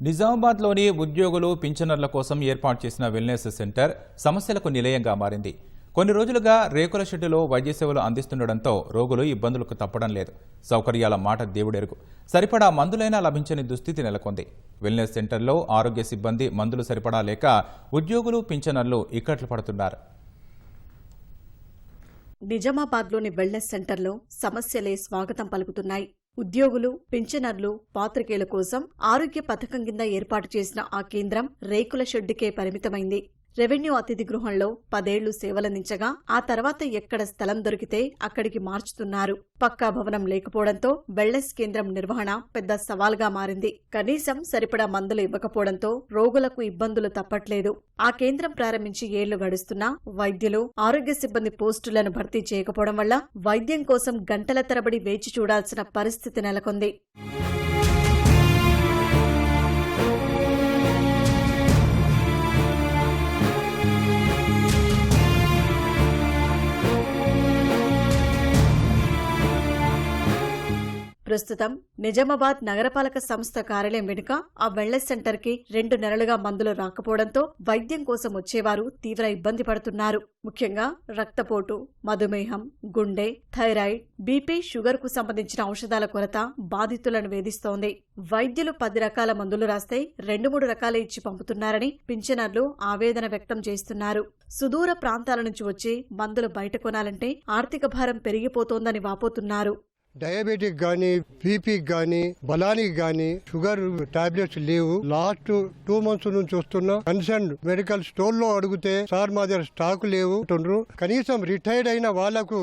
నిజామాబాద్లోని ఉద్యోగులు పింఛనర్ల కోసం ఏర్పాటు చేసిన వెల్నెస్ సెంటర్ సమస్యలకు నిలయంగా మారింది. కొన్ని రోజులుగా రేకుల షెడ్డులో వైద్య సేవలు అందిస్తుండటంతో రోగులు ఇబ్బందులకు తప్పడం లేదు. సౌకర్యాల మాట దేవుడెరుగు. సరిపడా మందులైనా లభించని దుస్థితి నెలకొంది. వెల్నెస్ సెంటర్లో ఆరోగ్య సిబ్బంది మందులు సరిపడా లేక ఉద్యోగులు పింఛనర్లు ఇక్కట్లు పడుతున్నారు. నిజామాబాద్లోని వెల్నెస్ సెంటర్లో సమస్యలే స్వాగతం పలుకుతున్నాయి. ఉద్యోగులు, పింఛనర్లు, పాత్రికేయుల కోసం ఆరోగ్య పథకం కింద ఏర్పాటు చేసిన ఆ కేంద్రం రేకుల షెడ్డుకే పరిమితమైంది. రెవెన్యూ అతిథి గృహంలో 10 ఏళ్లు సేవలందించగా ఆ తర్వాత ఎక్కడ స్థలం దొరికితే అక్కడికి మార్చుతున్నారు. పక్కా భవనం లేకపోవడంతో వెల్నెస్ కేంద్రం నిర్వహణ పెద్ద సవాల్గా మారింది. కనీసం సరిపడా మందులు ఇవ్వకపోవడంతో రోగులకు ఇబ్బందులు తప్పట్లేదు. ఆ కేంద్రం ప్రారంభించి ఏళ్లు గడుస్తున్నా వైద్యులు, ఆరోగ్య సిబ్బంది పోస్టులను భర్తీ చేయకపోవడం వల్ల వైద్యం కోసం గంటల తరబడి వేచి చూడాల్సిన పరిస్థితి నెలకొంది. ప్రస్తుతం నిజామాబాద్ నగరపాలక సంస్థ కార్యాలయం వెనుక ఆ వెల్నెస్ సెంటర్ కి 2 నెలలుగా మందులు రాకపోవడంతో వైద్యం కోసం వచ్చేవారు తీవ్ర ఇబ్బంది పడుతున్నారు. ముఖ్యంగా రక్తపోటు, మధుమేహం, గుండె, థైరాయిడ్, బీపీ, షుగర్ కు సంబంధించిన ఔషధాల కొరత బాధితులను వేధిస్తోంది. వైద్యులు 10 రకాల మందులు రాస్తే 2-3 రకాలే ఇచ్చి పంపుతున్నారని పింఛనర్లు ఆవేదన వ్యక్తం చేస్తున్నారు. సుదూర ప్రాంతాల నుంచి వచ్చి మందులు బయట కొనాలంటే ఆర్థిక భారం పెరిగిపోతోందని వాపోతున్నారు. డయాబెటిక్ గానీ, బీపీకి గానీ, బలానికి గానీ షుగర్ టాబ్లెట్స్ లేవు. లాస్ట్ 2 months నుంచి వస్తున్నా కన్సర్న్ మెడికల్ స్టోర్ లో అడిగితే సార్ మా దగ్గర స్టాక్ లేవు అంటున్నారు. కనీసం రిటైర్డ్ అయిన వాళ్లకు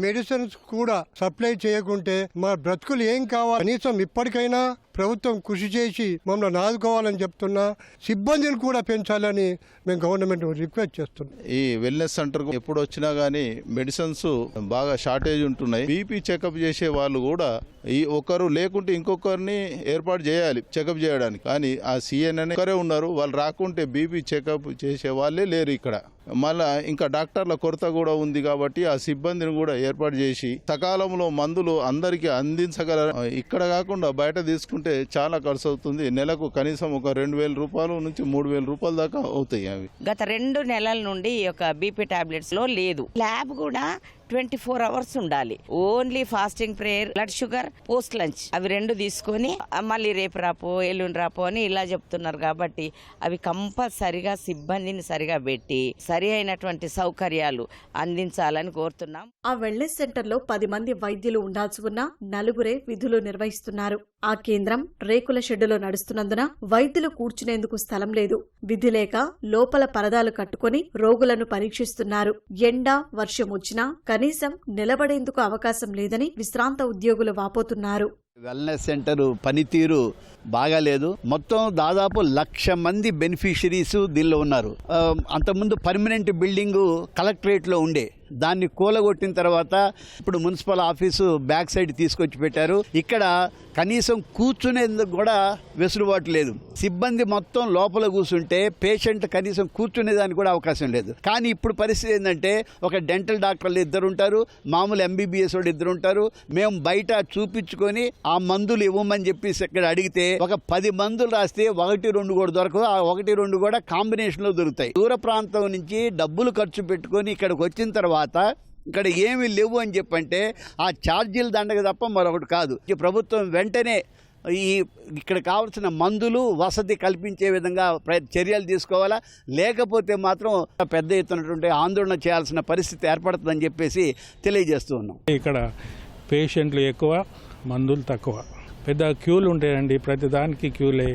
మెడిసిన్స్ కూడా సప్లై చేయకుంటే మా బ్రతుకులు ఏం కావాలి? కనీసం ఇప్పటికైనా ప్రభుత్వం కృషి చేసి మమ్మల్ని ఆదుకోవాలని చెప్తున్నా. సిబ్బందిని కూడా పెంచాలని మేము గవర్నమెంట్ రిక్వెస్ట్ చేస్తున్నాం. ఈ వెల్నెస్ సెంటర్ ఎప్పుడు వచ్చినా గానీ మెడిసిన్స్ బాగా షార్టేజ్ ఉంటున్నాయి. బీపీ చెకప్ చేసే వాళ్ళు కూడా ఈ ఒకరు లేకుంటే ఇంకొకరిని ఏర్పాటు చేయాలి చెకప్ చేయడానికి. కానీ ఆ సిఎన్ఎన్ ఒకరే ఉన్నారు. వాళ్ళు రాకుంటే బీపీ చెకప్ చేసే వాళ్ళే లేరు ఇక్కడ. మళ్ళా ఇంకా డాక్టర్ల కొరత కూడా ఉంది కాబట్టి ఆ సిబ్బందిని కూడా ఏర్పాటు చేసి సకాలంలో మందులు అందరికీ అందించగల. ఇక్కడ కాకుండా బయట తీసుకుంటే చాలా ఖర్చు అవుతుంది. నెలకు కనీసం ఒక 2,000 రూపాయల నుంచి 3,000 రూపాయల దాకా అవుతాయి. అవి గత 2 నెలల నుండి ఈ యొక్క బీపీ టాబ్లెట్స్ లో లేదు. ల్యాబ్ కూడా 24 hours ఉండాలి. Only fasting prayer, blood sugar, post lunch అవి 2 తీసుకొని మళ్ళీ రేపు రాపో ఎల్లుండి రాపో అని ఇలా చెప్తున్నారు. కాబట్టి అవి కంపల్సరిగా సిబ్బందిని సరిగా పెట్టి సరి అయినటువంటి సౌకర్యాలు అందించాలని కోరుతున్నాం. ఆ వెల్నెస్ సెంటర్లో 10 మంది వైద్యులు ఉండాల్సి ఉన్నా 4 విధులు నిర్వహిస్తున్నారు. ఆ కేంద్రం రేకుల షెడ్డులో నడుస్తున్నందున వైద్యులు కూర్చునేందుకు స్థలం లేదు. విధి లేక లోపల పరదాలు కట్టుకుని రోగులను పరీక్షిస్తున్నారు. ఎండ, వర్షం వచ్చినా కనీసం నిలబడేందుకు అవకాశం లేదని విశ్రాంత ఉద్యోగులు వాపోతున్నారు. వెల్నెస్ సెంటర్ పనితీరు బాగాలేదు. మొత్తం దాదాపు 1,00,000 మంది బెనిఫిషరీస్ దీనిలో ఉన్నారు. అంతకుముందు పర్మనెంట్ బిల్డింగ్ కలెక్టరేట్ లో ఉండే, దాన్ని కూలగొట్టిన తర్వాత ఇప్పుడు మున్సిపల్ ఆఫీసు బ్యాక్ సైడ్ తీసుకొచ్చి పెట్టారు. ఇక్కడ కనీసం కూర్చునేందుకు కూడా వెసులుబాటు లేదు. సిబ్బంది మొత్తం లోపల కూర్చుంటే పేషెంట్ కనీసం కూర్చునేదానికి కూడా అవకాశం లేదు. కానీ ఇప్పుడు పరిస్థితి ఏంటంటే ఒక డెంటల్ డాక్టర్లు 2 ఉంటారు, మామూలు MBBS వాళ్ళు 2 ఉంటారు. మేము బయట చూపించుకొని ఆ మందులు ఇవ్వమని చెప్పేసి ఇక్కడ అడిగితే ఒక 10 మందులు రాస్తే 1-2 కూడా దొరకవు. ఆ 1-2 కూడా కాంబినేషన్ లో దొరుకుతాయి. దూర ప్రాంతం నుంచి డబ్బులు ఖర్చు పెట్టుకొని ఇక్కడికి వచ్చిన తర్వాత ఇక్కడ ఏమి లేవు అని చెప్పంటే ఆ ఛార్జీల దండగ తప్ప మరొకటి కాదు. ప్రభుత్వం వెంటనే ఇక్కడ కావాల్సిన మందులు, వసతి కల్పించే విధంగా చర్యలు తీసుకోవాలా. లేకపోతే మాత్రం పెద్ద ఎత్తునటువంటి ఆందోళన చేయాల్సిన పరిస్థితి ఏర్పడుతుందని చెప్పేసి తెలియజేస్తూ ఉన్నాం. ఇక్కడ పేషెంట్లు ఎక్కువ, మందులు తక్కువ. పెద్ద క్యూలు ఉంటాయండి. ప్రతి దానికి క్యూలే.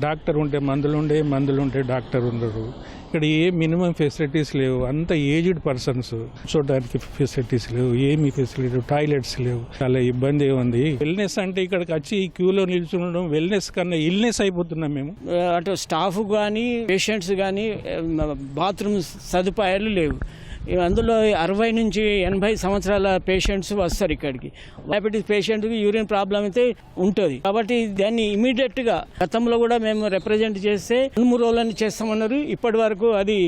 డాక్టర్ ఉంటే మందులుండే, మందులుంటే డాక్టర్ ఉండరు. ఇక్కడ ఏ మినిమం ఫెసిలిటీస్ లేవు. అంత ఏజ్డ్ పర్సన్స్, చూడడానికి ఫెసిలిటీస్ లేవు, ఏమి ఫెసిలిటీ, టాయిలెట్స్ లేవు. చాలా ఇబ్బంది ఉంది. వెల్నెస్ అంటే ఇక్కడికి వచ్చి క్యూలో నిల్చుండడం వెల్నెస్ కన్నా ఇల్నెస్ అయిపోతున్నాం మేము. అటు స్టాఫ్ కానీ పేషెంట్స్ కానీ బాత్రూమ్ సదుపాయాలు లేవు. అందులో 60 నుంచి 80 సంవత్సరాల పేషెంట్స్ వస్తారు ఇక్కడికి. డయాబెటీస్ పేషెంట్కి యూరిన్ ప్రాబ్లం అయితే ఉంటుంది. కాబట్టి దాన్ని ఇమీడియట్గా గతంలో కూడా మేము రిప్రజెంట్ చేస్తే 2-3 రోజులని చేస్తామన్నారు. ఇప్పటి వరకు అది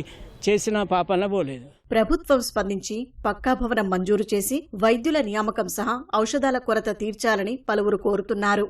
చేసిన పాపన పోలేదు. ప్రభుత్వం స్పందించి పక్కా భవనం మంజూరు చేసి వైద్యుల నియామకం సహా ఔషధాల కొరత తీర్చాలని పలువురు కోరుతున్నారు.